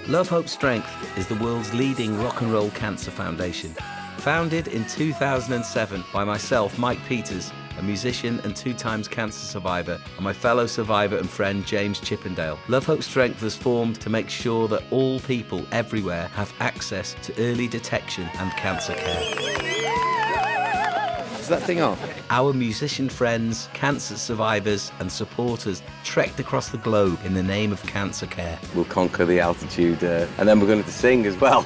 Love, Hope, Strength is the world's leading rock and roll cancer foundation. Founded in 2007 by myself, Mike Peters, a musician and 2 times cancer survivor, and my fellow survivor and friend James Chippendale. Love, Hope, Strength was formed to make sure that all people everywhere have access to early detection and cancer care. Is that thing on? Our musician friends, cancer survivors and supporters trekked across the globe in the name of cancer care. We'll conquer the altitude and then we're going to sing as well.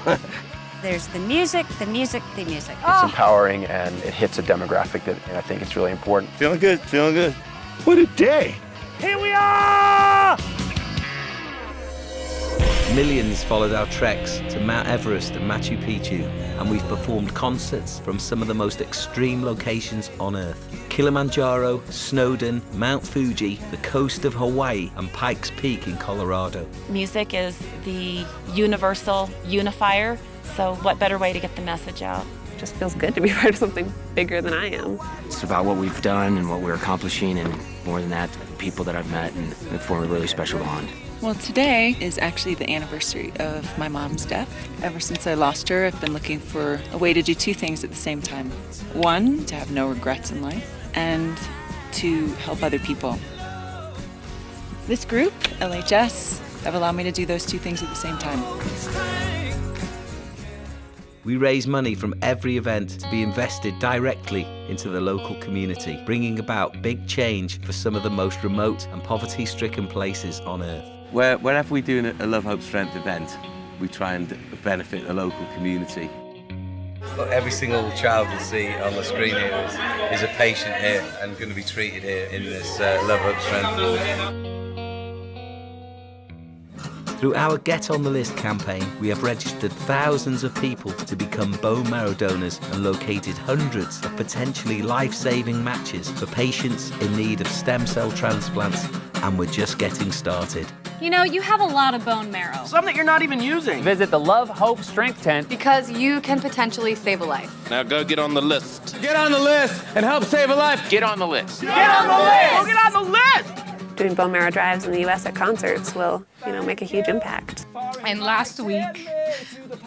There's the music, the music, the music. It's empowering and it hits a demographic that I think it's really important. Feeling good, feeling good. What a day. Here we are! Millions followed our treks to Mount Everest and Machu Picchu, and we've performed concerts from some of the most extreme locations on Earth. Kilimanjaro, Snowdon, Mount Fuji, the coast of Hawaii, and Pikes Peak in Colorado. Music is the universal unifier, so what better way to get the message out? It just feels good to be part of something bigger than I am. It's about what we've done and what we're accomplishing, and more than that, the people that I've met, and it formed a really special bond. Well, today is actually the anniversary of my mom's death. Ever since I lost her, I've been looking for a way to do 2 things at the same time. 1, to have no regrets in life, and to help other people. This group, LHS, have allowed me to do those 2 things at the same time. We raise money from every event to be invested directly into the local community, bringing about big change for some of the most remote and poverty-stricken places on Earth. Wherever we do a Love, Hope, Strength event, we try and benefit the local community. Every single child you see on the screen here is a patient here and going to be treated here in this Love, Hope, Strength. Through our Get on the List campaign, we have registered thousands of people to become bone marrow donors and located hundreds of potentially life-saving matches for patients in need of stem cell transplants, and we're just getting started. You know, you have a lot of bone marrow. Some that you're not even using. Visit the Love, Hope, Strength tent. Because you can potentially save a life. Now go get on the list. Get on the list and help save a life. Get on the list. Get on the list! Go get on the list! Doing bone marrow drives in the U.S. at concerts will, make a huge impact. And last week,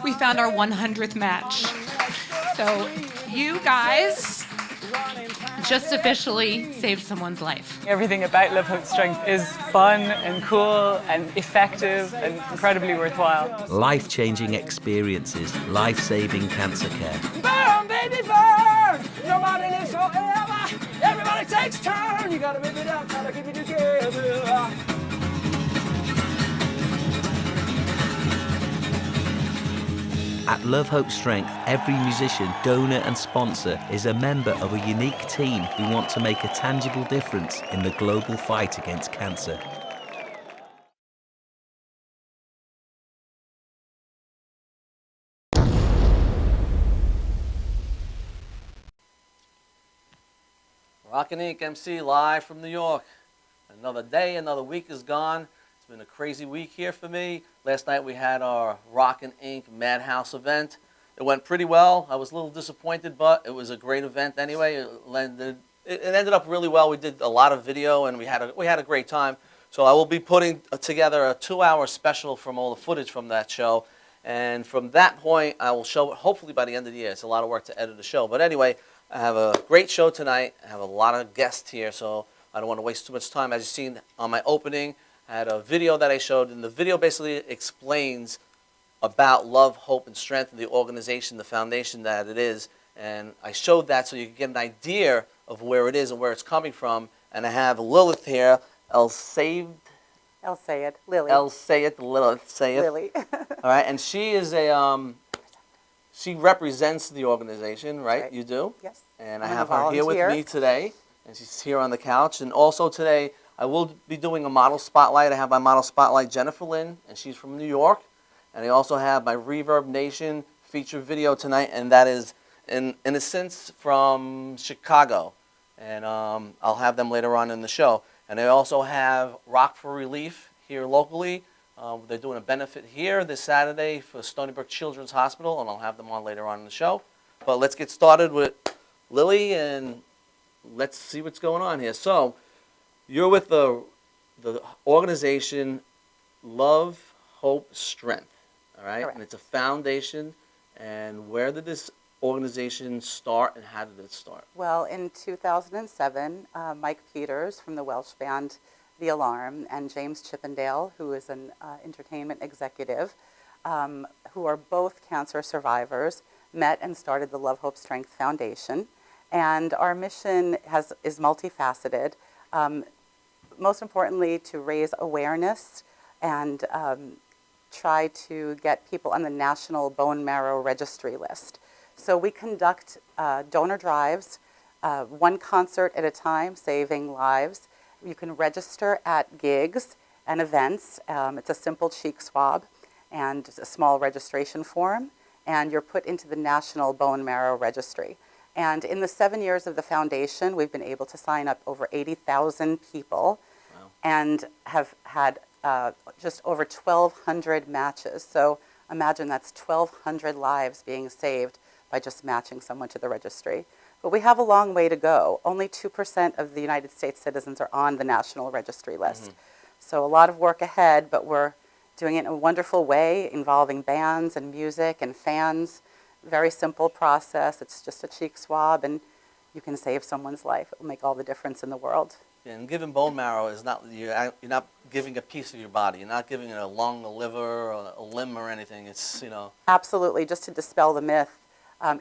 we found our 100th match. So you guys just officially saved someone's life. Everything about Love, Hope, Strength is fun and cool and effective and incredibly worthwhile. Life-changing experiences, life-saving cancer care. Burn, baby, burn! Nobody lives forever! Everybody takes turn! You gotta make it out, gotta keep it together! At Love, Hope, Strength, every musician, donor and sponsor is a member of a unique team who want to make a tangible difference in the global fight against cancer. Rockin' Inc. MC live from New York. Another day, another week is gone. It's been a crazy week here for me. Last night we had our Rockin' Inc. Madhouse event. It went pretty well. I was a little disappointed, but it was a great event anyway. It ended up really well. We did a lot of video and we had a great time. So I will be putting together a 2-hour special from all the footage from that show. And from that point, I will show it hopefully by the end of the year. It's a lot of work to edit a show. But anyway, I have a great show tonight. I have a lot of guests here, so I don't want to waste too much time. As you've seen on my opening, I had a video that I showed, and the video basically explains about Love, Hope, and Strength and the organization, the foundation that it is. And I showed that so you can get an idea of where it is and where it's coming from. And I have Lilith here, Lily. All right, and she is she represents the organization, right? You do? Yes. And I have her here with me today, and she's here on the couch. And also today, I will be doing a model spotlight. I have my model spotlight, Jennifer Lynn, and she's from New York. And I also have my Reverb Nation feature video tonight, and that is, in a sense, from Chicago. And I'll have them later on in the show. And I also have Rock for Relief here locally. They're doing a benefit here this Saturday for Stony Brook Children's Hospital, and I'll have them on later on in the show. But let's get started with Lily, and let's see what's going on here. So, you're with the organization Love, Hope, Strength. all right? Correct. And it's a foundation. And where did this organization start, and how did it start? Well, in 2007, Mike Peters from the Welsh band The Alarm and James Chippendale, who is an entertainment executive, who are both cancer survivors, met and started the Love, Hope, Strength Foundation. And our mission is multifaceted. Most importantly, to raise awareness and try to get people on the National Bone Marrow Registry list. So we conduct donor drives, one concert at a time, saving lives. You can register at gigs and events. It's a simple cheek swab and a small registration form, and you're put into the National Bone Marrow Registry. And in the 7 years of the foundation, we've been able to sign up over 80,000 people. Wow. And have had just over 1,200 matches. So imagine that's 1,200 lives being saved by just matching someone to the registry. But we have a long way to go. Only 2% of the United States citizens are on the national registry list. So a lot of work ahead, but we're doing it in a wonderful way, involving bands and music and fans. Very simple process. It's just a cheek swab, and you can save someone's life. It will make all the difference in the world. And giving bone marrow is not, you're not giving a piece of your body. You're not giving it a lung, a liver, or a limb or anything. It's, you know. Absolutely, just to dispel the myth.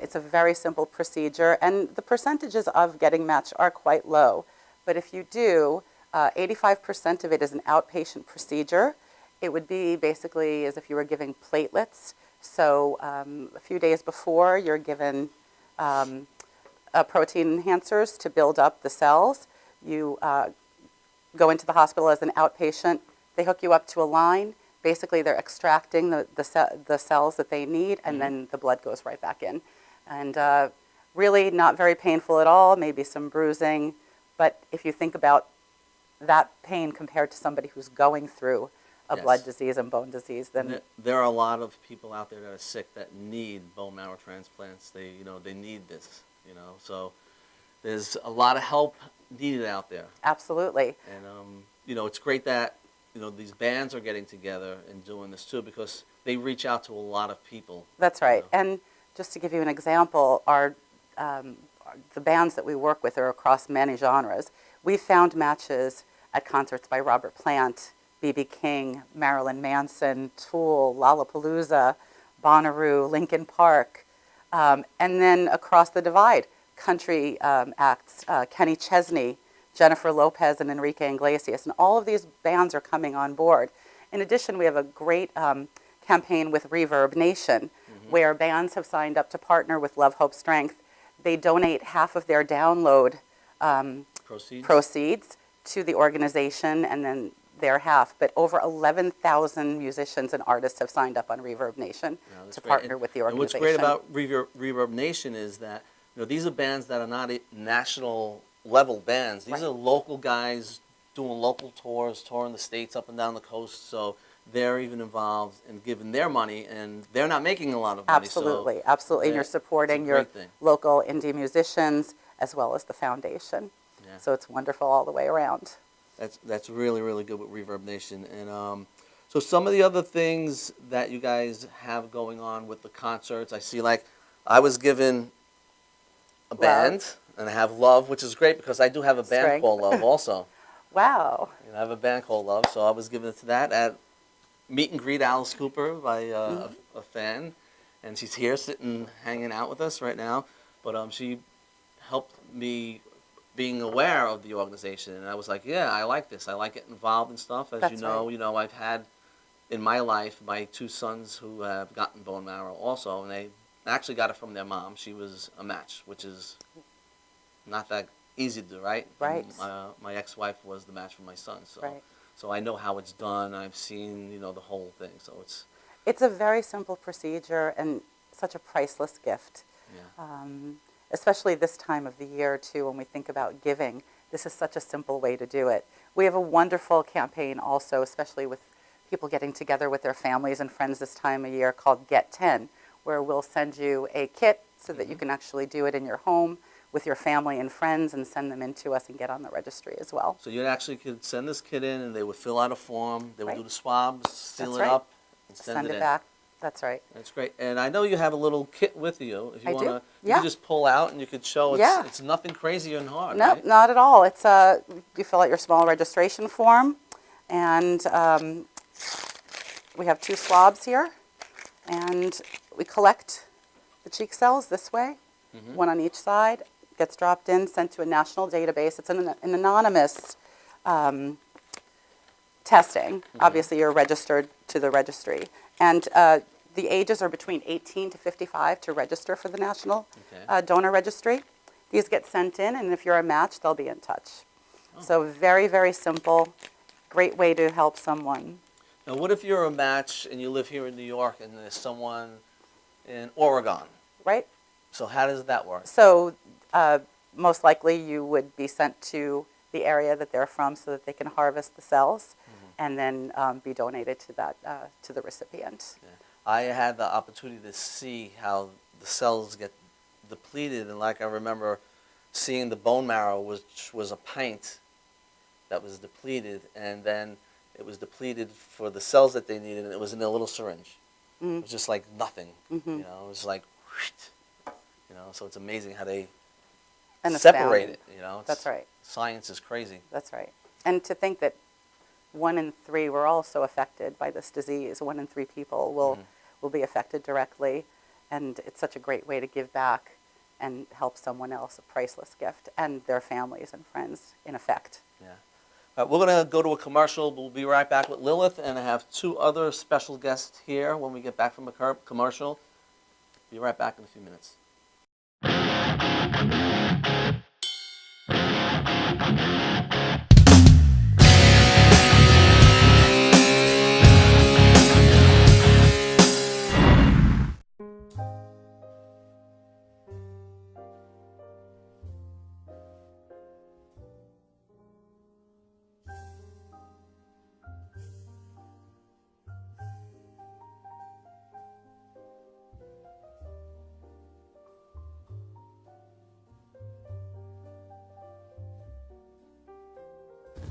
It's a very simple procedure, and the percentages of getting matched are quite low. But if you do, 85% of it is an outpatient procedure. It would be basically as if you were giving platelets. So a few days before, you're given protein enhancers to build up the cells. You go into the hospital as an outpatient. They hook you up to a line. Basically, they're extracting the cells that they need, and then the blood goes right back in. And really not very painful at all, maybe some bruising. But if you think about that pain compared to somebody who's going through a blood disease and bone disease, then there are a lot of people out there that are sick that need bone marrow transplants. They need this, So there's a lot of help needed out there. Absolutely. And it's great that these bands are getting together and doing this too, because they reach out to a lot of people. That's right. And just to give you an example, the bands that we work with are across many genres. We found matches at concerts by Robert Plant, B.B. King, Marilyn Manson, Tool, Lollapalooza, Bonnaroo, Linkin Park, and then across the divide, country acts, Kenny Chesney, Jennifer Lopez, and Enrique Iglesias, and all of these bands are coming on board. In addition, we have a great campaign with Reverb Nation, where bands have signed up to partner with Love, Hope, Strength. They donate half of their download proceeds to the organization, and then their half. But over 11,000 musicians and artists have signed up on Reverb Nation to partner with the organization. And what's great about Reverb Nation is that these are bands that are not national level bands. These are local guys doing local tours, touring the states up and down the coast. So they're even involved in giving their money, and they're not making a lot of money. Absolutely, absolutely. And you're supporting your local indie musicians as well as the foundation. Yeah. So it's wonderful all the way around. That's really, really good with Reverb Nation. And so some of the other things that you guys have going on with the concerts, I see, like, I was given a band, and I have Love, which is great because I do have a band called Love also. Wow. I have a band called Love, so I was given it to that at Meet and Greet Alice Cooper by a fan, and she's here sitting, hanging out with us right now. But she helped me being aware of the organization, and I was like, yeah, I like this. I like getting involved in stuff. As you know, I've had in my life my two sons who have gotten bone marrow also, and they actually got it from their mom. She was a match, which is not that easy to do, right? Right. My ex-wife was the match for my son, so I know how it's done. I've seen the whole thing, so it's a very simple procedure and such a priceless gift. Yeah. Especially this time of the year too, when we think about giving. This is such a simple way to do it. We have a wonderful campaign also, especially with people getting together with their families and friends this time of year, called Get 10, where we'll send you a kit so that you can actually do it in your home with your family and friends and send them in to us and get on the registry as well. So you actually could send this kit in, and they would fill out a form. They would do the swabs, seal it up, and send it back. That's right. That's great. And I know you have a little kit with you. If you I want do. to, you Yeah. can just pull out and you could show it's nothing crazy and hard, No, right? not at all. It's you fill out your small registration form, and we have 2 swabs here, and we collect the cheek cells this way, one on each side. Gets dropped in, sent to a national database. It's an anonymous testing. Obviously, you're registered to the registry, and the ages are between 18 to 55 to register for the national donor registry. These get sent in, and if you're a match, they'll be in touch. So very, very simple, great way to help someone. Now, what if you're a match and you live here in New York and there's someone in Oregon? Right. So how does that work? So most likely you would be sent to the area that they're from so that they can harvest the cells and then be donated to that to the recipient. Yeah. I had the opportunity to see how the cells get depleted, and like I remember seeing the bone marrow, which was a pint that was depleted, and then it was depleted for the cells that they needed, and it was in a little syringe. It was just like nothing, you know. It was like, you know. So it's amazing how they separate it. You know. That's right. Science is crazy. That's right. And to think that 1 in 3 were also affected by this disease. 1 in 3 people will be affected directly, and it's such a great way to give back and help someone else, a priceless gift, and their families and friends, in effect. Yeah. All right, we're going to go to a commercial. We'll be right back with Lilith, and I have 2 other special guests here when we get back from a commercial. Be right back in a few minutes.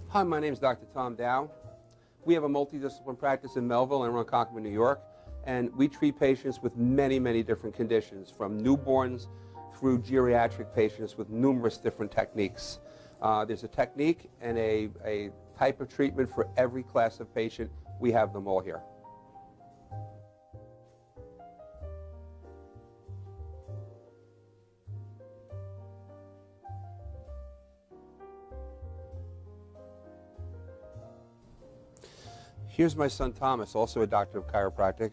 Hi, my name is Dr. Tom Dow. We have a multidisciplinary practice in Melville and Ronkonkoma, New York, and we treat patients with many, many different conditions, from newborns through geriatric patients with numerous different techniques. There's a technique and a type of treatment for every class of patient. We have them all here. Here's my son Thomas, also a doctor of chiropractic,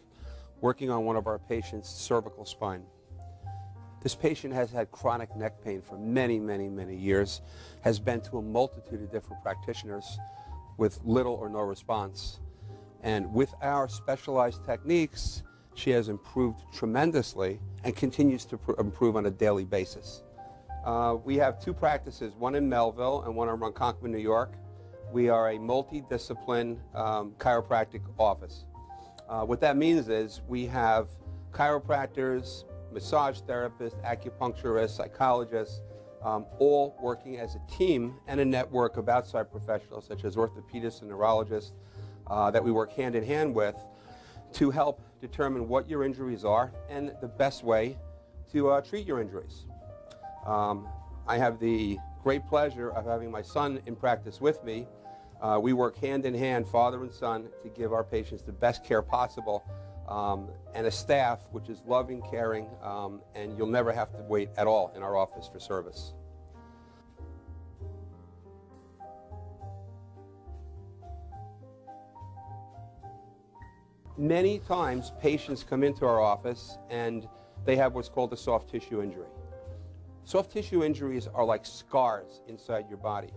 working on one of our patients' cervical spine. This patient has had chronic neck pain for many, many, many years, has been to a multitude of different practitioners with little or no response. And with our specialized techniques, she has improved tremendously and continues to improve on a daily basis. We have 2 practices, one in Melville and one in Ronkonkoma, New York. We are a multidiscipline chiropractic office. What that means is we have chiropractors, massage therapists, acupuncturists, psychologists, all working as a team and a network of outside professionals such as orthopedists and neurologists that we work hand in hand with to help determine what your injuries are and the best way to treat your injuries. I have the great pleasure of having my son in practice with me. We work hand in hand, father and son, to give our patients the best care possible, and a staff which is loving, caring, and you'll never have to wait at all in our office for service. Many times patients come into our office and they have what's called a soft tissue injury. Soft tissue injuries are like scars inside your body.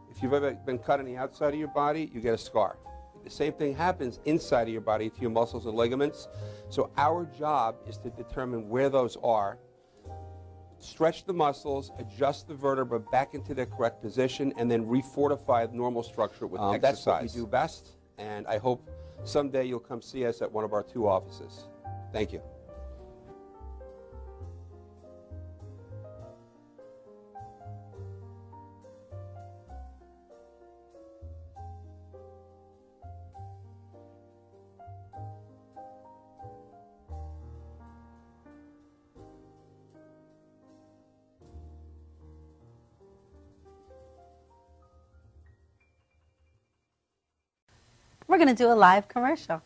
If you've ever been cut on the outside of your body, you get a scar. The same thing happens inside of your body to your muscles and ligaments. So our job is to determine where those are, stretch the muscles, adjust the vertebra back into their correct position, and then refortify the normal structure with exercise. That's what we do best, and I hope someday you'll come see us at one of our 2 offices. Thank you. we're going to do a live commercial.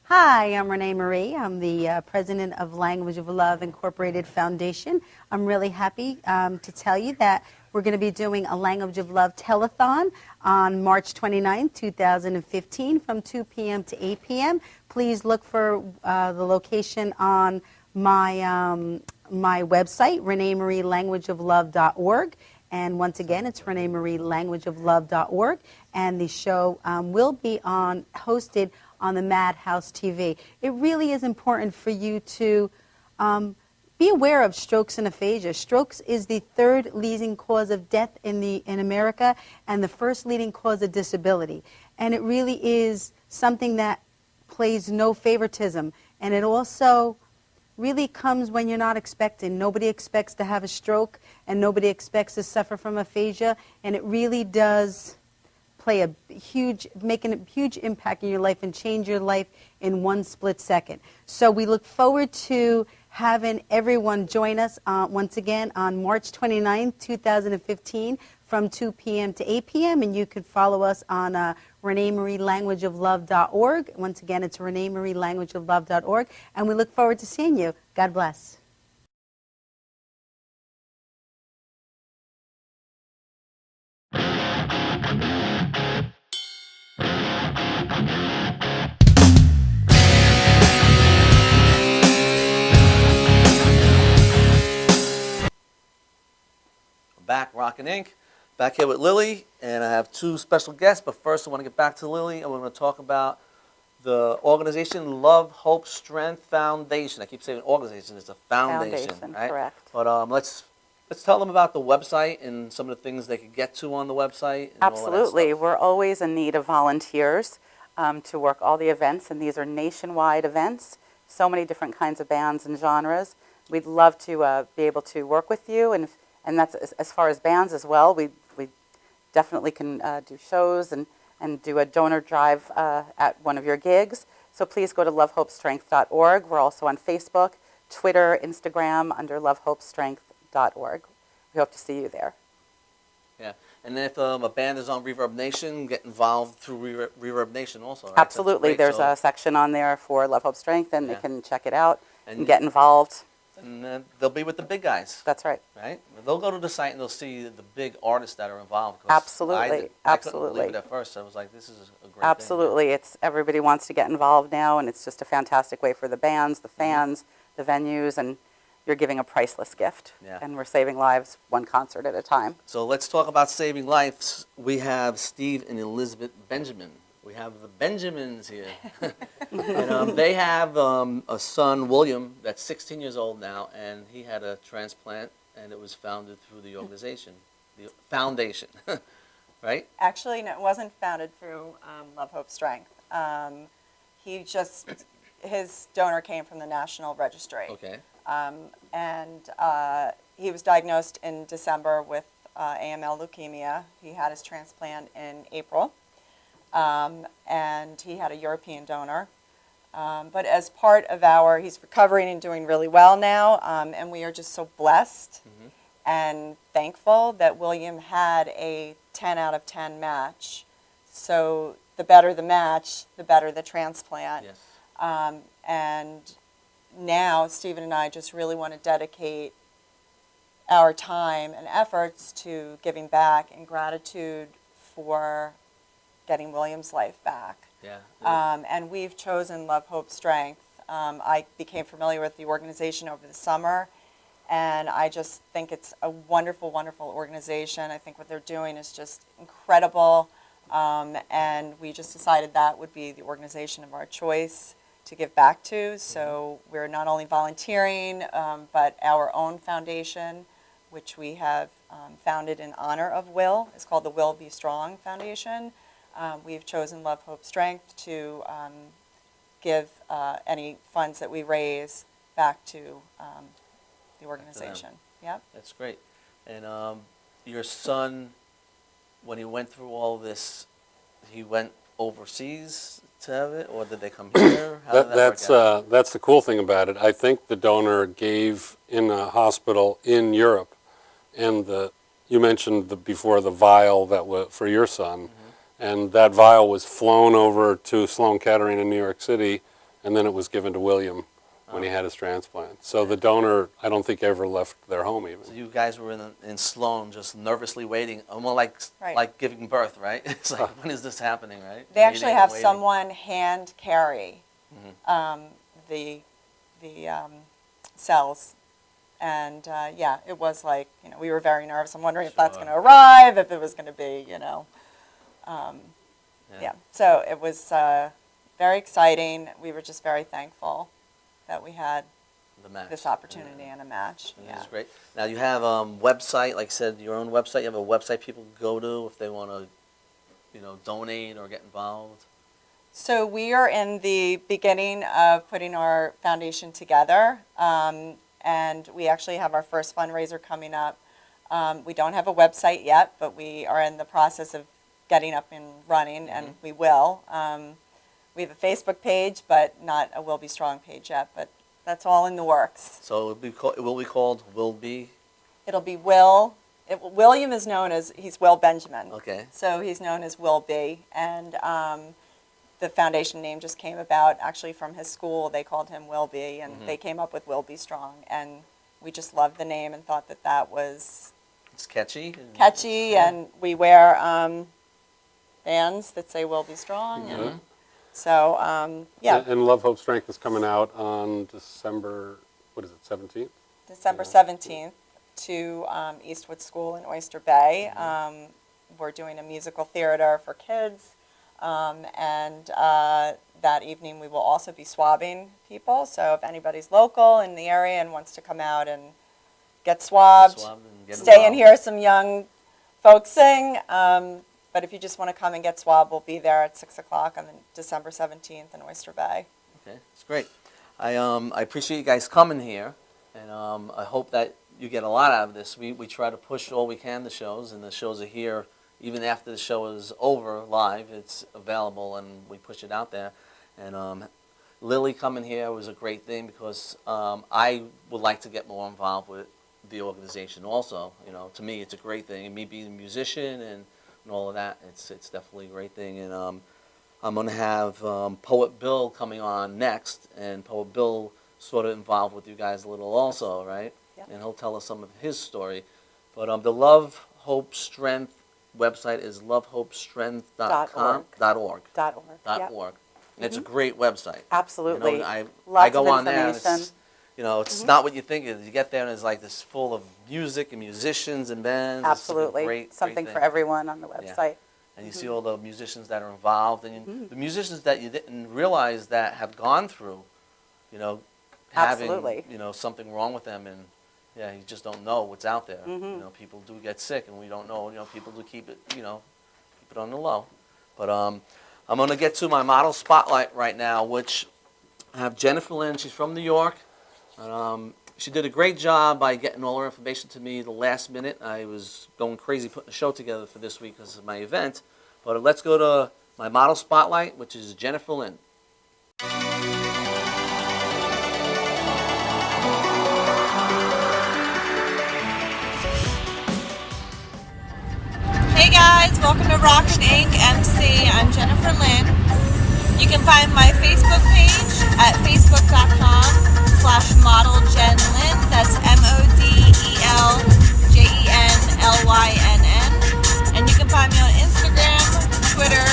Hi, I'm Renee Marie. I'm the president of Language of Love Incorporated Foundation. I'm really happy to tell you that we're going to be doing a Language of Love telethon on March 29, 2015 from 2 p.m. to 8 p.m. Please look for the location on my website, ReneeMarieLanguageOfLove.org. And once again, it's ReneeMarieLanguageOfLove.org. And the show will be hosted on the Madhouse TV. It really is important for you to be aware of strokes and aphasia. Strokes is the third leading cause of death in America and the first leading cause of disability. And it really is something that plays no favoritism. And it also really comes when you're not expecting. Nobody expects to have a stroke, and nobody expects to suffer from aphasia. And it really does make a huge impact in your life and change your life in one split second. So we look forward to having everyone join us once again on March 29, 2015 from 2 p.m. to 8 p.m. And you can follow us on ReneeMarieLanguageOfLove.org. Once again, it's ReneeMarieLanguageOfLove.org. And we look forward to seeing you. God bless. Back, Rockin' Inc. Back here with Lily, and I have two special guests. But first, I want to get back to Lily, and we're going to talk about the organization Love, Hope, Strength Foundation. I keep saying organization; it's a foundation, right? Correct. But let's tell them about the website and some of the things they could get to on the website. And Absolutely, all that stuff. we're always in need of volunteers to work all the events, and these are nationwide events. So many different kinds of bands and genres. We'd love to be able to work with you, and that's as far as bands as well. We definitely can do shows and do a donor drive at one of your gigs. So please go to lovehopestrength.org. We're also on Facebook, Twitter, Instagram under lovehopestrength.org. We hope to see you there. Yeah, and then if a band is on Reverb Nation, get involved through Reverb Nation also, right? Absolutely. There's a section on there for Love, Hope, Strength, and they can check it out and get involved. And they'll be with the big guys. That's right. Right? They'll go to the site and they'll see the big artists that are involved. Absolutely. I couldn't believe it at first. I was like, this is a great Absolutely. It's everybody wants to get involved now, and it's just a fantastic way for the bands, the fans, the venues, and you're giving a priceless gift. Yeah. And we're saving lives one concert at a time. So let's talk about saving lives. We have Steve and Elizabeth Benjamin. We have the Benjamins here. And they have a son, William, that's 16 years old now, and he had a transplant, and it was founded through the organization, the foundation, right? Actually, no, it wasn't founded through Love, Hope, Strength. His donor came from the National Registry. Okay. And he was diagnosed in December with AML leukemia. He had his transplant in April. And he had a European donor. But as part of he's recovering and doing really well now, and we are just so blessed and thankful that William had a 10 out of 10 match. So the better the match, the better the transplant. Yes. And now Stephen and I just really want to dedicate our time and efforts to giving back and gratitude for getting William's life back. Yeah. And we've chosen Love, Hope, Strength. I became familiar with the organization over the summer, and I just think it's a wonderful, wonderful organization. I think what they're doing is just incredible, and we just decided that would be the organization of our choice to give back to. So we're not only volunteering, but our own foundation, which we have founded in honor of Will. It's called the Will Be Strong Foundation. We've chosen Love, Hope, Strength to give any funds that we raise back to the organization. Yep. That's great. And your son, when he went through all this, he went overseas to have it, or did they come here? How did that work out? That's the cool thing about it. I think the donor gave in a hospital in Europe, and you mentioned before the vial that was for your son. And that vial was flown over to Sloan Kettering in New York City, and then it was given to William when he had his transplant. So the donor, I don't think, ever left their home even. So you guys were in Sloan just nervously waiting, almost Right. like giving birth, right? It's like, when is this happening, right? They actually Waiting have and waiting. someone hand carry the cells. And yeah, it was like, we were very nervous. I'm wondering if that's going to arrive, if it was going to be, yeah. So it was very exciting. We were just very thankful that we had this opportunity and a match. That's great. Now you have website, like I said, your own website. You have a website people can go to if they want to, donate or get involved. So we are in the beginning of putting our foundation together, and we actually have our first fundraiser coming up. We don't have a website yet, but we are in the process of getting up and running, and we will. We have a Facebook page, but not a Will Be Strong page yet, but that's all in the works. So it will be called Will Be? It'll be Will. William is known as, he's Will Benjamin. Okay. So he's known as Will B. And the foundation name just came about actually from his school. They called him Will B, and they came up with Will Be Strong. And we just loved the name and thought that that was... It's catchy. Catchy, and we wear bands that say Will Be Strong. And so, yeah. And Love, Hope, Strength is coming out on December, 17th? December 17th to Eastwood School in Oyster Bay. We're doing a musical theater for kids, and that evening we will also be swabbing people. So if anybody's local in the area and wants to come out and get swabbed, stay and hear some young folks sing. But if you just want to come and get swabbed, we'll be there at 6 o'clock on December 17th in Oyster Bay. Okay, it's great. I appreciate you guys coming here, and I hope that you get a lot out of this. We try to push all we can, the shows, and the shows are here. Even after the show is over live, it's available, and we push it out there. And Lily coming here was a great thing because I would like to get more involved with the organization also. To me, it's a great thing. And me being a musician and all of that, it's definitely a great thing. And I'm going to have Poet Bill coming on next, and Poet Bill sort of involved with you guys a little also, right? Yep. And he'll tell us some of his story. But the Love, Hope, Strength website is lovehopestrength.com. .org. And it's a great website. Absolutely. I Lots go of on there, and information. it's not what you think it is. You get there and it's like this full of music and musicians and bands. Absolutely. It's great Something thing. for everyone on the website. And you see all the musicians that are involved, and the musicians that you didn't realize that have gone through, having, Absolutely. something wrong with them, and you just don't know what's out there. People do get sick, and we don't know. People do keep it, keep it on the low. But I'm going to get to my model spotlight right now, which I have Jennifer Lynn. She's from New York. She did a great job by getting all her information to me the last minute. I was going crazy putting a show together for this week because of my event. But let's go to my model spotlight, which is Jennifer Lynn. Hey guys, welcome to Rockin' Inc. MC. I'm Jennifer Lynn. You can find my Facebook page at facebook.com/modeljenlynn. That's MODELJENLYNN. And you can find me on Instagram, Twitter,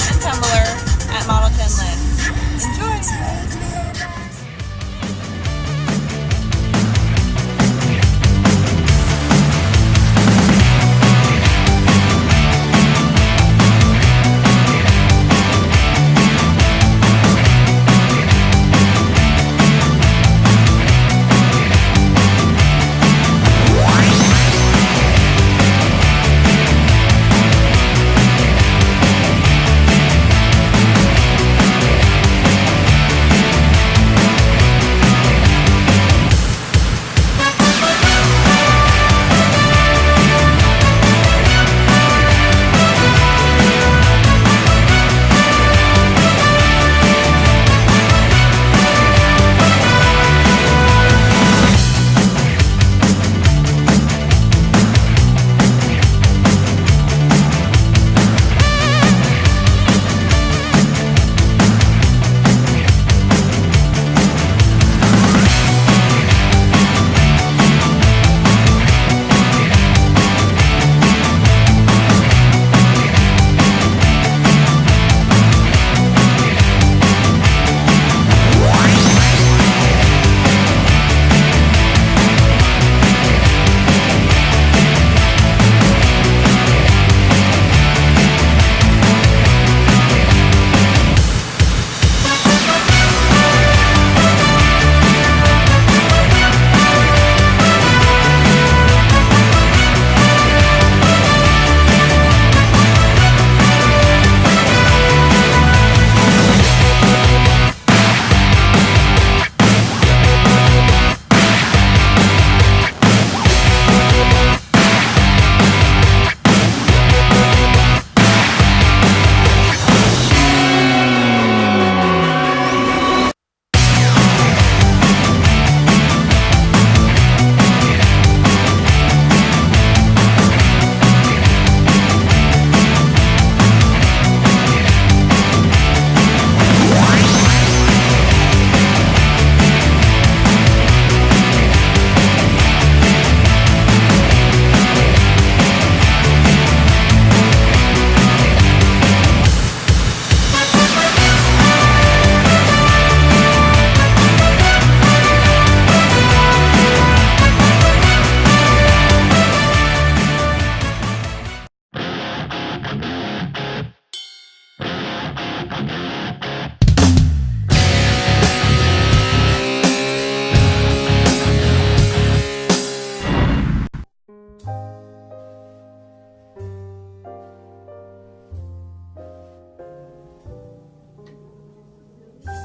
and Tumblr at modeljenlynn. Enjoy!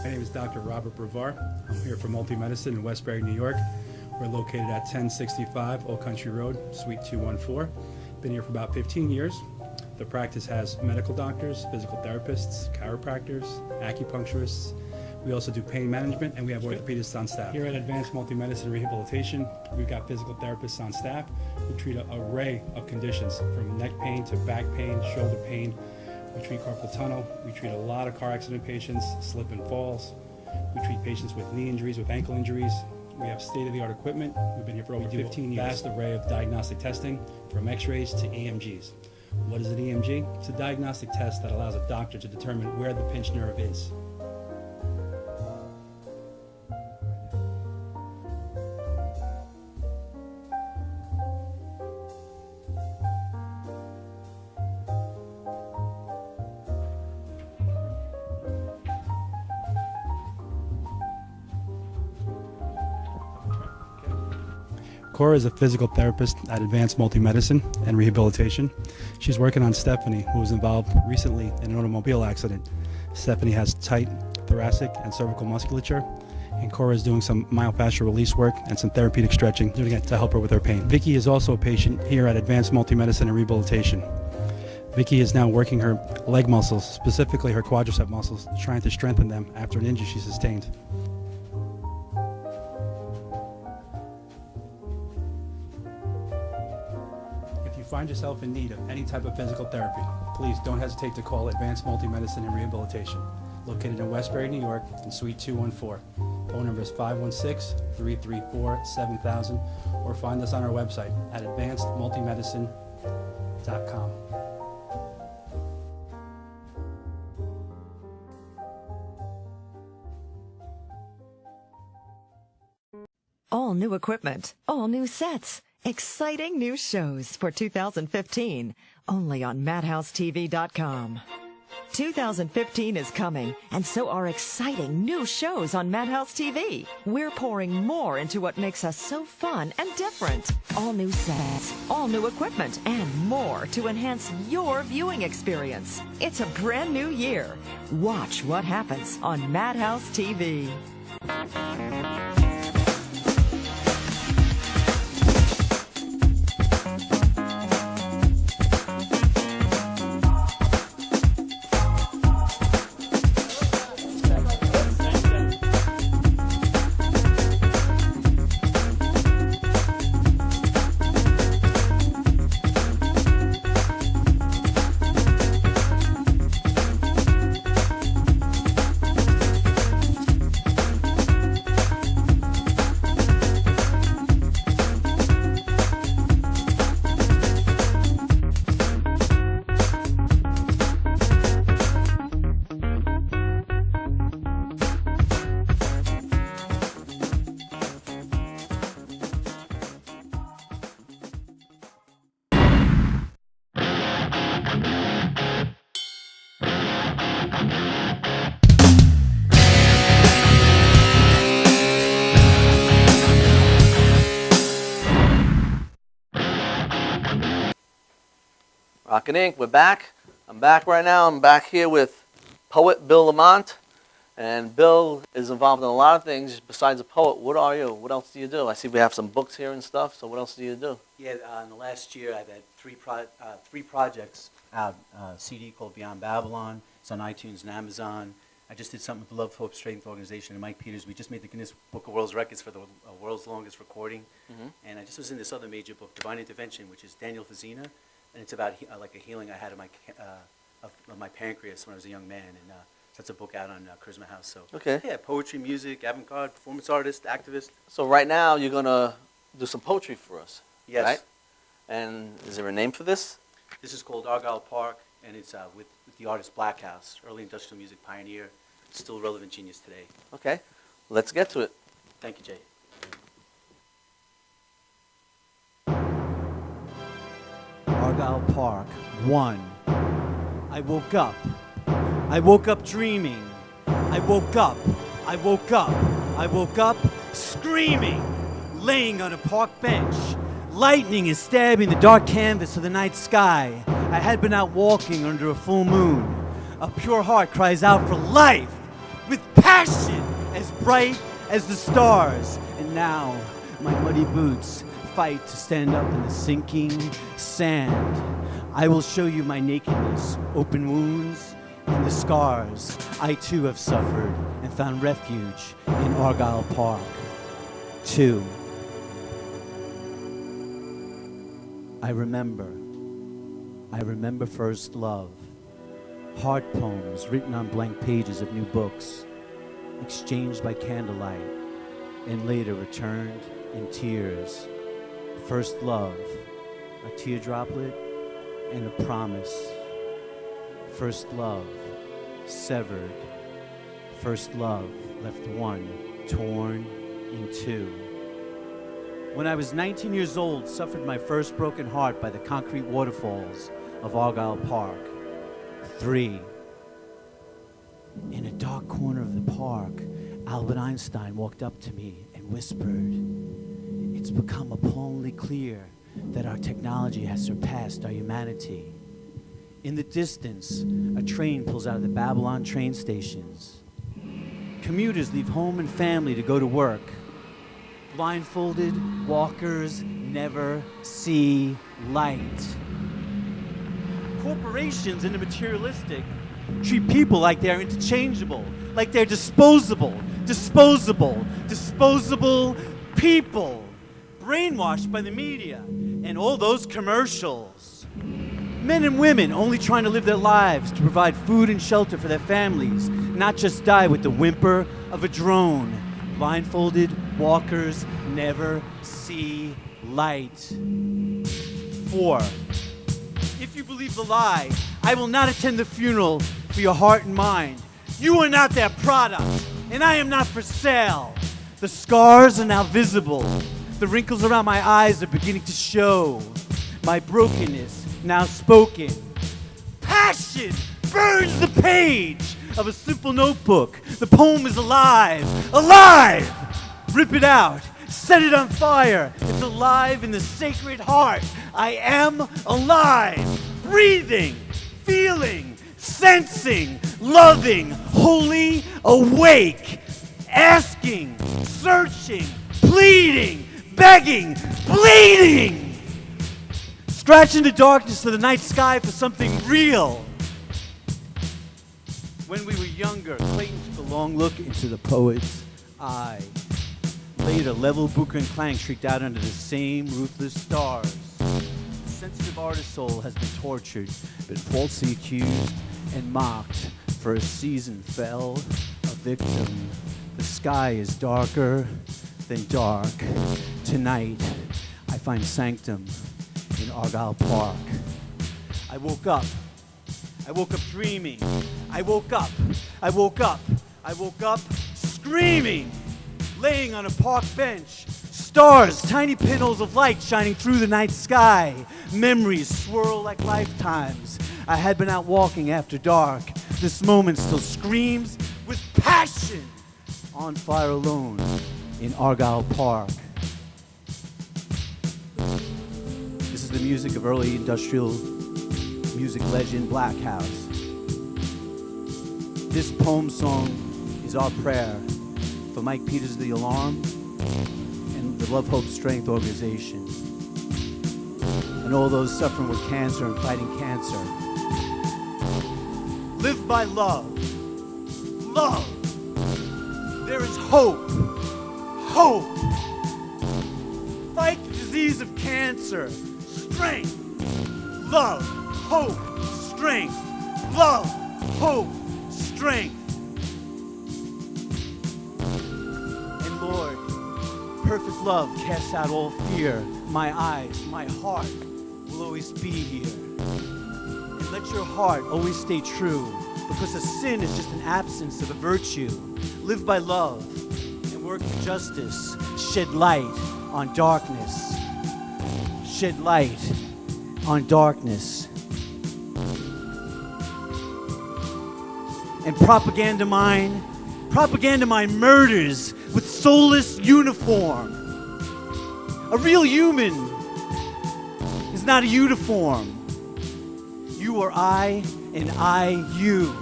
My name is Dr. Robert Brevard. I'm here for Multi-Medicine in Westbury, New York. We're located at 1065 Old Country Road, Suite 214. Been here for about 15 years. The practice has medical doctors, physical therapists, chiropractors, acupuncturists. We also do pain management, and we have orthopedists on staff. Here at Advanced Multi-Medicine Rehabilitation, we've got physical therapists on staff who treat an array of conditions, from neck pain to back pain, shoulder pain. We treat carpal tunnel. We treat a lot of car accident patients, slip and falls. We treat patients with knee injuries, with ankle injuries. We have state-of-the-art equipment. We've been here for over 15 years. Vast array of diagnostic testing, from x-rays to EMGs. What is an EMG? It's a diagnostic test that allows a doctor to determine where the pinched nerve is. Cora is a physical therapist at Advanced Multi-Medicine and Rehabilitation. She's working on Stephanie, who was involved recently in an automobile accident. Stephanie has tight thoracic and cervical musculature, and Cora is doing some myofascial release work and some therapeutic stretching to help her with her pain. Vicky is also a patient here at Advanced Multi-Medicine and Rehabilitation. Vicky is now working her leg muscles, specifically her quadricep muscles, trying to strengthen them after an injury she sustained. Find yourself in need of any type of physical therapy, please don't hesitate to call Advanced Multi-Medicine and Rehabilitation, located in Westbury, New York, in Suite 214. Phone number is 516-334-7000, or find us on our website at advancedmultimedicine.com. All new equipment, all new sets. Exciting new shows for 2015, only on MadhouseTV.com. 2015 is coming, and so are exciting new shows on Madhouse TV. We're pouring more into what makes us so fun and different. All new sets, all new equipment, and more to enhance your viewing experience. It's a brand new year. Watch what happens on Madhouse TV. Rockin' Inc., we're back. I'm back right now. I'm back here with poet Bill Lamont. And Bill is involved in a lot of things besides a poet. What are you? What else do you do? I see we have some books here and stuff, so what else do you do? Yeah, in the last year I've had three projects out. A CD called Beyond Babylon. It's on iTunes and Amazon. I just did something with the Love, Hope, Strength organization and Mike Peters. We just made the Guinness Book of World Records for the world's longest recording. And I just was in this other major book, Divine Intervention, which is Daniel Fazina. And it's about like a healing I had of my pancreas when I was a young man. And that's a book out on Charisma House. So Okay. Yeah, poetry, music, avant-garde, performance artist, activist. So right now you're going to do some poetry for us. Yes. Right? And is there a name for this? This is called Argyle Park, and it's with the artist Black House, early industrial music pioneer, still relevant genius today. Okay. Let's get to it. Thank you, Jay. Argyle Park, 1. I woke up. I woke up dreaming. I woke up. I woke up. I woke up screaming, laying on a park bench. Lightning is stabbing the dark canvas of the night sky. I had been out walking under a full moon. A pure heart cries out for life. with passion as bright as the stars. And now my muddy boots fight to stand up in the sinking sand. I will show you my nakedness, open wounds, and the scars I too have suffered and found refuge in Argyle Park. 2. I remember first love. Heart poems written on blank pages of new books, exchanged by candlelight, and later returned in tears. First love, a teardroplet and a promise. First love, severed. First love left one torn in two. When I was 19 years old, suffered my first broken heart by the concrete waterfalls of Argyle Park. 3. In a dark corner of the park, Albert Einstein walked up to me and whispered, "It's become appallingly clear that our technology has surpassed our humanity." In the distance, a train pulls out of the Babylon train stations. Commuters leave home and family to go to work. Blindfolded walkers never see light. Corporations and the materialistic treat people like they're interchangeable, like they're disposable people, brainwashed by the media and all those commercials. Men and women only trying to live their lives to provide food and shelter for their families, not just die with the whimper of a drone. Blindfolded walkers never see light. 4. If you believe the lie, I will not attend the funeral for your heart and mind. You are not their product, and I am not for sale. The scars are now visible. The wrinkles around my eyes are beginning to show. My brokenness now spoken. Passion burns the page of a simple notebook. The poem is alive. Alive! Rip it out. Set it on fire. It's alive in the sacred heart. I am alive. Breathing, feeling, sensing, loving, wholly awake. Asking, searching, pleading, begging, bleeding. Scratching the darkness of the night sky for something real. When we were younger, Clayton took a long look into the poet's eye. Later, Level, Booker, and Clang shrieked out under the same ruthless stars. The sensitive artist soul has been tortured, been falsely accused, and mocked. For a season fell a victim. The sky is darker than dark. Tonight, I find sanctum in Argyle Park. I woke up dreaming. I woke up screaming, laying on a park bench. Stars, tiny pinholes of light shining through the night sky. Memories swirl like lifetimes. I had been out walking after dark. This moment still screams with passion. On fire alone in Argyle Park. This is the music of early industrial music legend Black House. This poem song is our prayer for Mike Peters of the Alarm and the Love, Hope, Strength organization and all those suffering with cancer and fighting cancer. Live by love. Love. There is hope. Hope. Fight the disease of cancer. Strength. Love. Hope. Strength. Love. Hope. Strength. And Lord, perfect love casts out all fear. My eyes, my heart will always be here. And let your heart always stay true, because a sin is just an absence of a virtue. Live by love and work for justice. Shed light on darkness. Shed light on darkness. And propaganda mine murders with soulless uniform. A real human is not a uniform. You are I, and I you.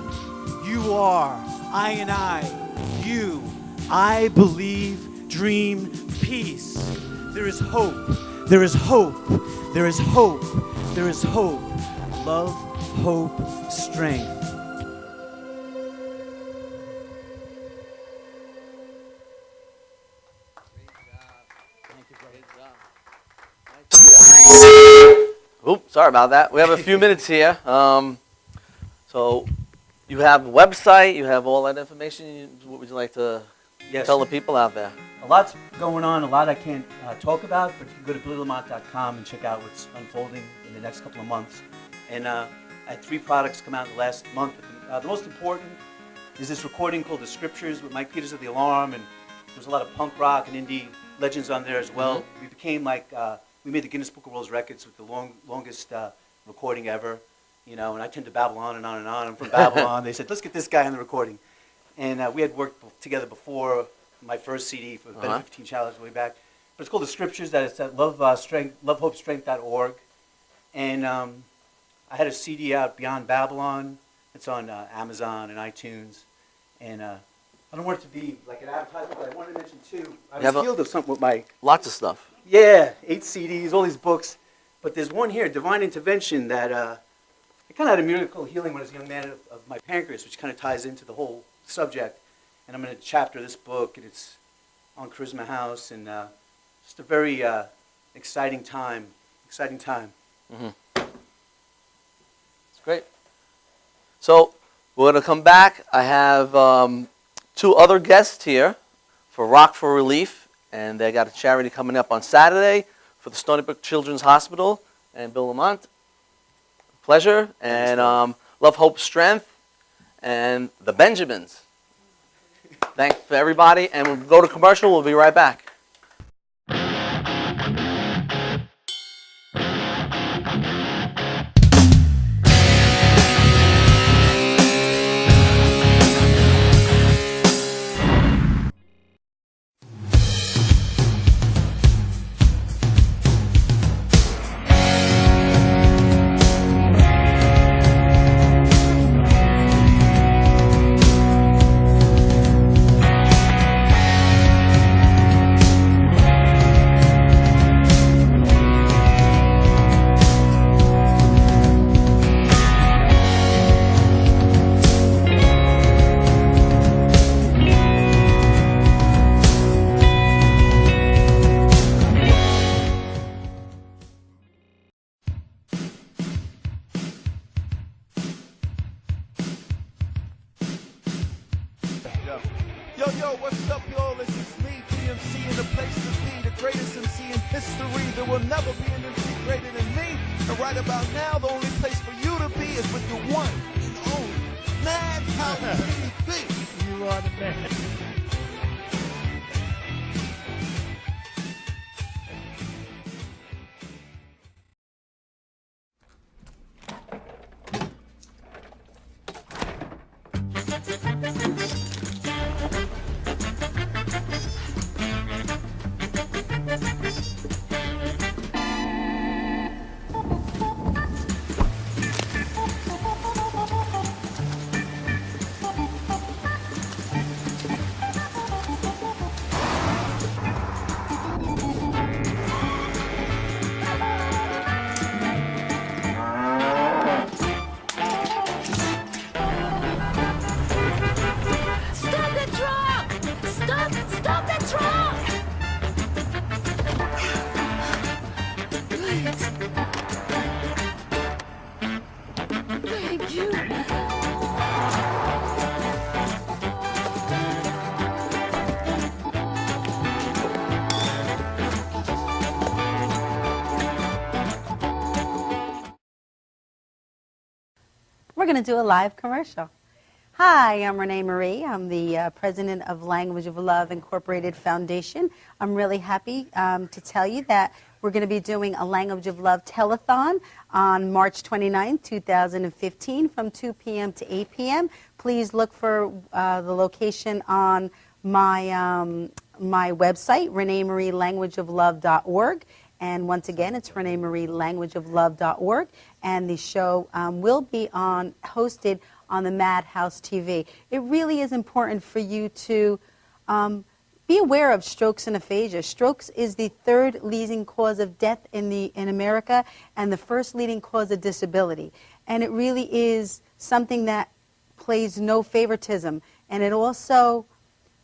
You are I, and I. you. I believe, dream, peace. There is hope. There is hope. There is hope. There is hope. Love, hope, strength. Oops, sorry about that. We have a few minutes here. So you have a website, you have all that information. What would you like to tell the people out there? A lot's going on, a lot I can't talk about, but you can go to BillyLamot.com and check out what's unfolding in the next couple of months. And I had 3 products come out in the last month. But the most important is this recording called The Scriptures with Mike Peters of The Alarm, and there's a lot of punk rock and indie legends on there as well. Mm-hmm. We became like, we made the Guinness Book of World Records with the longest recording ever, you know, and I tend to babble on and on and on. I'm from Babylon. They said, let's get this guy on the recording. And we had worked together before my first CD for Ben 15 Challenge way back. But it's called The Scriptures. That it's at lovehopstrength.org. And I had a CD out, Beyond Babylon. It's on Amazon and iTunes. And I don't want it to be like an advertisement, but I wanted to mention too, I was healed of something with my... Lots of stuff. Yeah, 8 CDs, all these books. But there's one here, Divine Intervention, that I kind of had a miracle healing when I was a young man of my pancreas, which kind of ties into the whole subject. And I'm in a chapter of this book, and it's on Charisma House, and just a very exciting time. Mm-hmm. It's great. So we're going to come back. I have 2 other guests here for Rock for Relief, and they got a charity coming up on Saturday for the Stony Brook Children's Hospital and Bill Lamont. Pleasure. And Love, Hope, Strength, and the Benjamins. Thanks for everybody, and we'll go to commercial. We'll be right back. Yo, what's up, y'all? This is me, DMC, in the place to be, the greatest MC in history. There will never be an MC greater than me. And right about now, the only place for you to be is with your one and only Madhouse TV. You are the man. We're going to do a live commercial. Hi, I'm Renee Marie. I'm the president of Language of Love Incorporated Foundation. I'm really happy to tell you that we're going to be doing a Language of Love telethon on March 29, 2015 from 2 p.m. to 8 p.m. Please look for the location on my, my website, ReneeMarieLanguageOfLove.org. And once again, it's ReneeMarieLanguageOfLove.org. And the show will be hosted on the Madhouse TV. It really is important for you to be aware of strokes and aphasia. Strokes is the third leading cause of death in America and the first leading cause of disability. And it really is something that plays no favoritism. And it also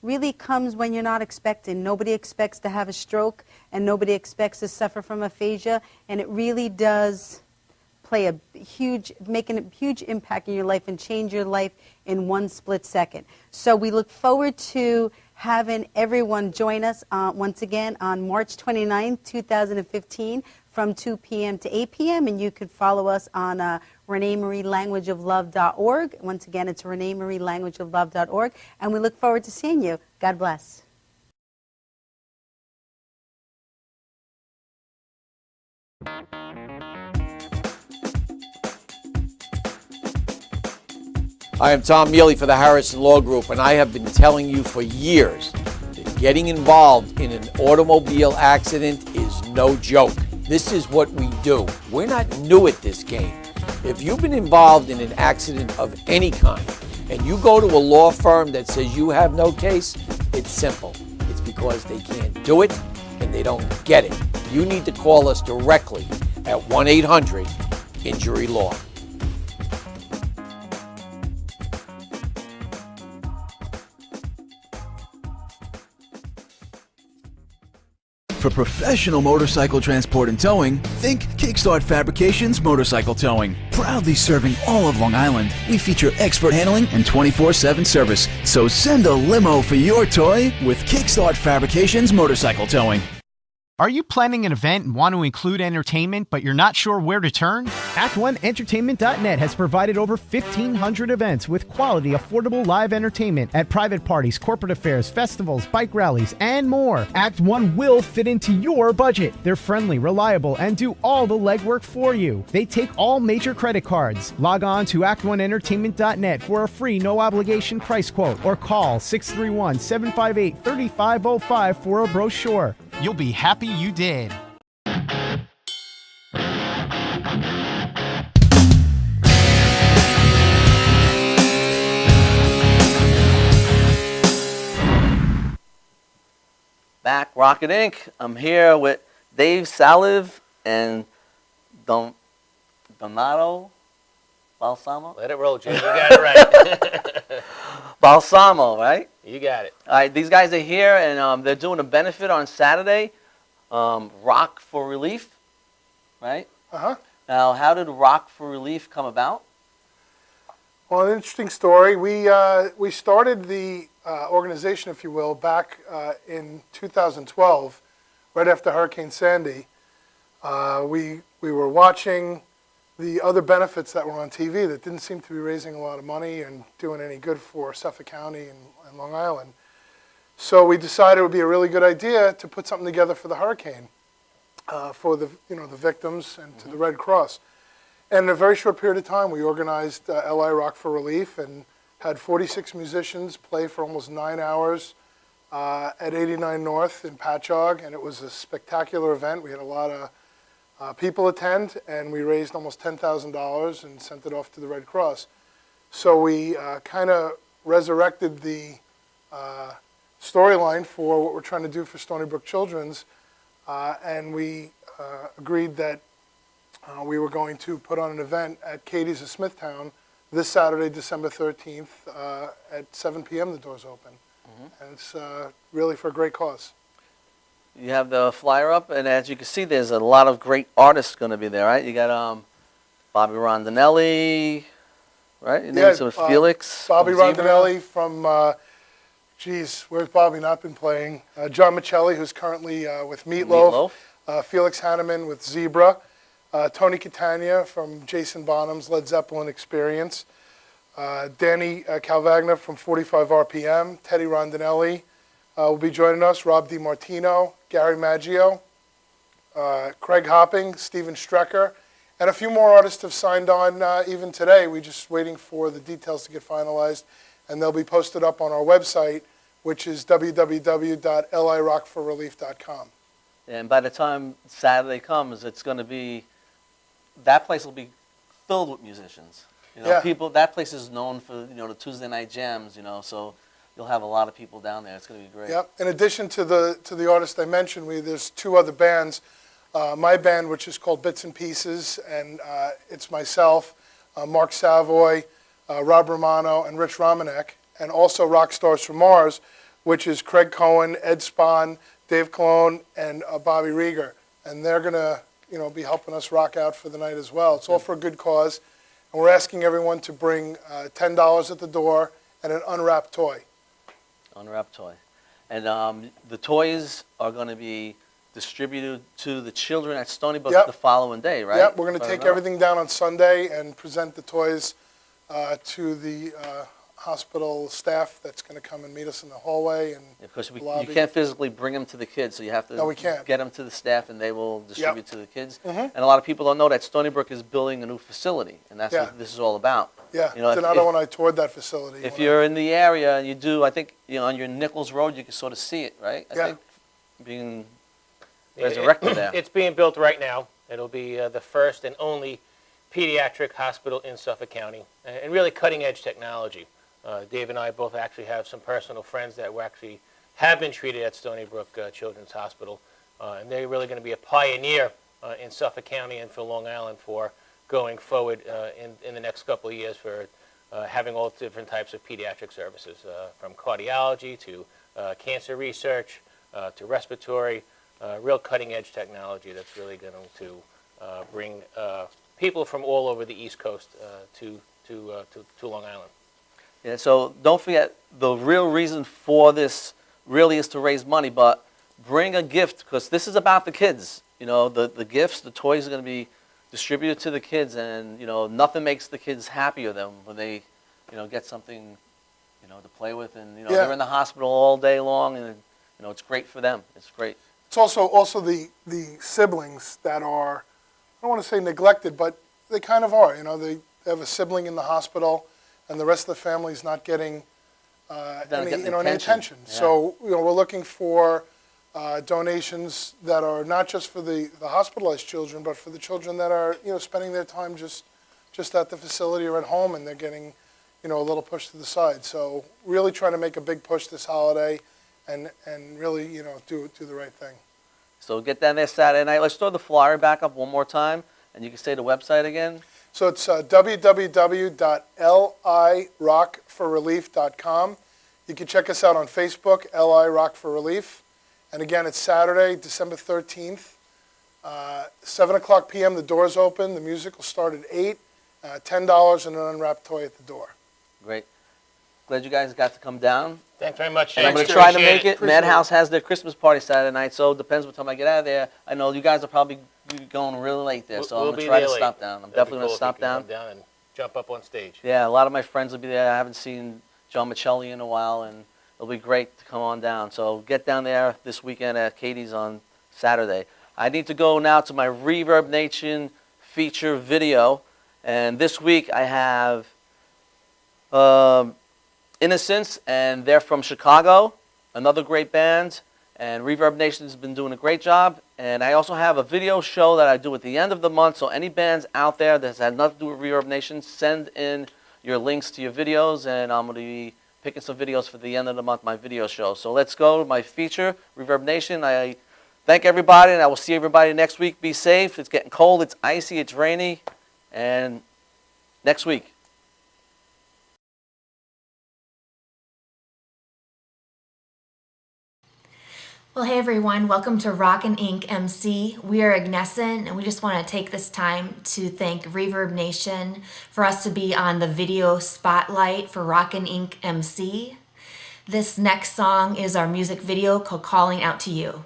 really comes when you're not expecting. Nobody expects to have a stroke, and nobody expects to suffer from aphasia. And it really does play make a huge impact in your life and change your life in one split second. So we look forward to having everyone join us once again on March 29th, 2015 from 2 p.m. to 8 p.m. And you could follow us on ReneeMarieLanguageOfLove.org. Once again, it's ReneeMarieLanguageOfLove.org. And we look forward to seeing you. God bless. I am Tom Mealy for the Harrison Law Group, and I have been telling you for years that getting involved in an automobile accident is no joke. This is what we do. We're not new at this game. If you've been involved in an accident of any kind and you go to a law firm that says you have no case, it's simple. It's because they can't do it and they don't get it. You need to call us directly at 1-800-INJURY-LAW. For professional motorcycle transport and towing, think Kickstart Fabrications Motorcycle Towing. Proudly serving all of Long Island, we feature expert handling and 24/7 service. So send a limo for your toy with Kickstart Fabrications Motorcycle Towing. Are you planning an event and want to include entertainment, but you're not sure where to turn? Act1Entertainment.net has provided over 1,500 events with quality, affordable live entertainment at private parties, corporate affairs, festivals, bike rallies, and more. Act 1 will fit into your budget. They're friendly, reliable, and do all the legwork for you. They take all major credit cards. Log on to Act1Entertainment.net for a free, no-obligation price quote or call 631-758-3505 for a brochure. You'll be happy you did. Back, Rocket Inc. I'm here with Dave Saliv and Donato Balsamo. Let it roll, Jay. You got it right. Balsamo, right? You got it. All right, these guys are here, and they're doing a benefit on Saturday, Rock for Relief, right? Uh-huh. Now, how did Rock for Relief come about? Well, an interesting story. We started the organization, if you will, back in 2012, right after Hurricane Sandy. We were watching the other benefits that were on TV that didn't seem to be raising a lot of money and doing any good for Suffolk County and Long Island. So we decided it would be a really good idea to put something together for the hurricane, for the victims and to the Red Cross. And in a very short period of time, we organized LI Rock for Relief and had 46 musicians play for almost 9 hours at 89 North in Patchogue, and it was a spectacular event. We had a lot of people attend, and we raised almost $10,000 and sent it off to the Red Cross. So we kind of resurrected the storyline for what we're trying to do for Stony Brook Children's, and we agreed that we were going to put on an event at Katie's of Smithtown this Saturday, December 13th, at 7 p.m. the doors open. And it's really for a great cause. You have the flyer up, and as you can see, there's a lot of great artists going to be there, right? You got Bobby Rondinelli, right? Your name's Felix. Bobby Rondinelli from, where's Bobby not been playing? John Michelli, who's currently with Meatloaf. Felix Hanneman with Zebra. Tony Catania from Jason Bonham's Led Zeppelin Experience. Danny Calvagna from 45 RPM. Teddy Rondinelli will be joining us. Rob DiMartino, Gary Maggio, Craig Hopping, Stephen Strecker, and a few more artists have signed on even today. We're just waiting for the details to get finalized, and they'll be posted up on our website, which is www.lirockforrelief.com. And by the time Saturday comes, it's going to be, that place will be filled with musicians. You know, Yeah. people. That place is known for the Tuesday night jams. So you'll have a lot of people down there. It's going to be great. Yep. In addition to the artist I mentioned, there's two other bands. My band, which is called Bits and Pieces, and it's myself, Mark Savoy, Rob Romano, and Rich Romanek, and also Rock Stars from Mars, which is Craig Cohen, Ed Spahn, Dave Cologne, and Bobby Rieger. And they're going to be helping us rock out for the night as well. It's all for a good cause. And we're asking everyone to bring $10 at the door and an unwrapped toy. Unwrapped toy. And the toys are going to be distributed to the children at Stony Brook Yep. the following day, right? Yep, we're going If to I take remember. everything down on Sunday and present the toys to the hospital staff that's going to come and meet us in the hallway and Because the you lobby. can't physically bring them to the kids, so you have to No, we can't. get them to the staff, and they will distribute to the kids. Mhm. And a lot of people don't know that Stony Brook is building a new facility, and that's Yeah. what this is all about. Yeah, if, another one I toured that facility. if you're in the area and you do, I think on your Nichols Road, you can sort of see it, right? I Yeah. think being resurrected there. It's being built right now. It'll be the first and only pediatric hospital in Suffolk County, and really cutting-edge technology. Dave and I both actually have some personal friends that have been treated at Stony Brook Children's Hospital, and they're really going to be a pioneer in Suffolk County and for Long Island for going forward in the next couple of years for having all different types of pediatric services, from cardiology to cancer research to respiratory, real cutting-edge technology that's really going to bring people from all over the East Coast to Long Island. Yeah, so don't forget, the real reason for this really is to raise money, but bring a gift, because this is about the kids. The gifts, the toys are going to be distributed to the kids, and nothing makes the kids happier than when they get something to play with, and they're in the hospital all day long, and it's great for them. It's great. It's also the siblings that are, I don't want to say neglected, but they kind of are. They have a sibling in the hospital, and the rest of the family's not getting any attention. Yeah. So we're looking for donations that are not just for the hospitalized children, but for the children that are spending their time just at the facility or at home, and they're getting a little push to the side. So really trying to make a big push this holiday, and really do the right thing. So get down there Saturday night. Let's throw the flyer back up one more time, and you can say the website again. So it's www.lirockforrelief.com. You can check us out on Facebook, LI Rock for Relief. And again, it's Saturday, December 13th, 7 o'clock p.m. The doors open. The music will start at 8, $10 and an unwrapped toy at the door. Great. Glad you guys got to come down. Thanks very much. And I'm going to try to make it. Madhouse has their Christmas party Saturday night, so it depends what time I get out of there. I know you guys are probably going really late there, so I'm going to try to stop down. I'm definitely going to stop down. Come down and jump up on stage. Yeah, a lot of my friends will be there. I haven't seen John Michelli in a while, and it'll be great to come on down. So get down there this weekend at Katie's on Saturday. I need to go now to my Reverb Nation feature video, and this week I have Innocence, and they're from Chicago, another great band, and Reverb Nation has been doing a great job. And I also have a video show that I do at the end of the month, so any bands out there that has had nothing to do with Reverb Nation, send in your links to your videos, and I'm going to be picking some videos for the end of the month, my video show. So let's go to my feature, Reverb Nation. I thank everybody, and I will see everybody next week. Be safe. It's getting cold, it's icy, it's rainy, and next week. Well, hey everyone, welcome to Rockin' Inc. MC. We are Agnescent, and we just want to take this time to thank Reverb Nation for us to be on the video spotlight for Rockin' Inc. MC. This next song is our music video called Calling Out to You.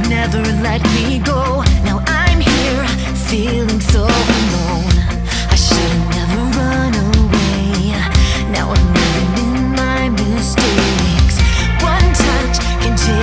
Never let me go. Now I'm here, feeling so alone. I should've never run away. Now I'm living in my mistakes. One touch can take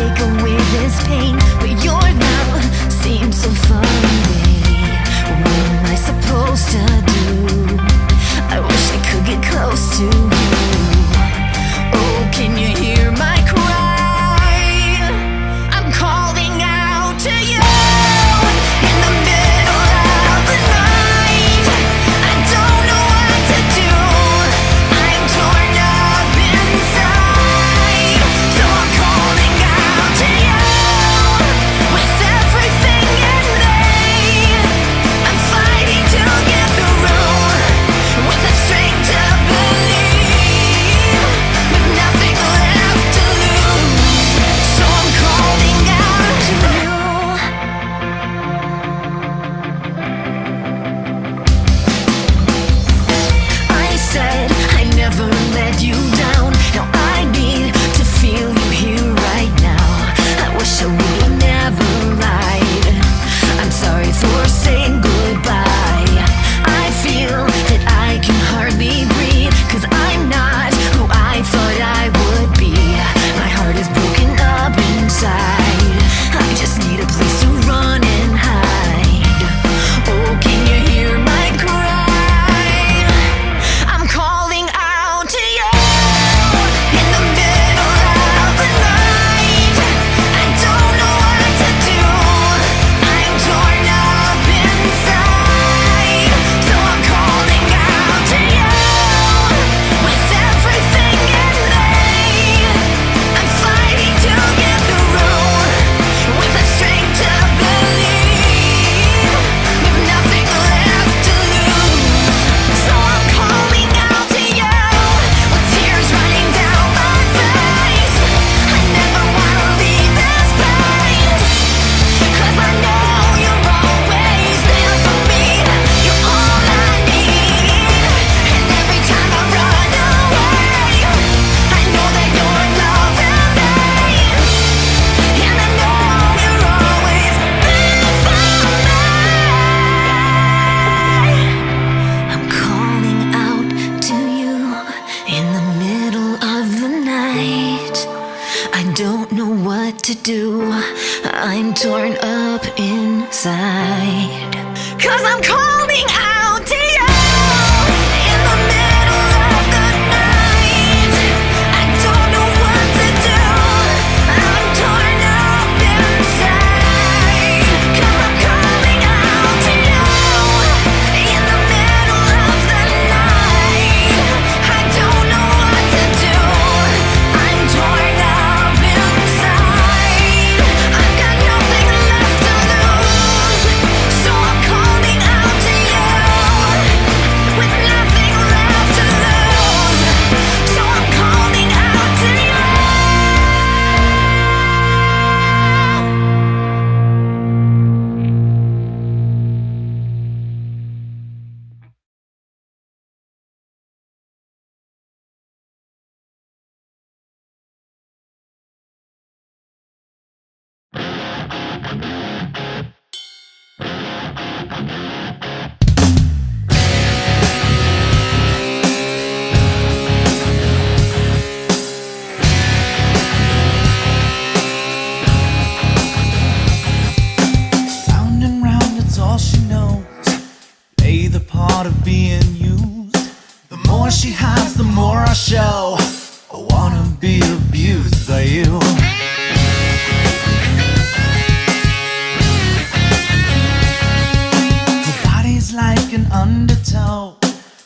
thought of being used. The more she hides, the more I show. I wanna be abused by you. Her body's like an undertow.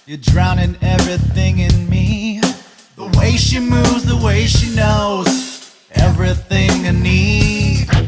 You're drowning everything in me. The way she moves, the way she knows everything I need.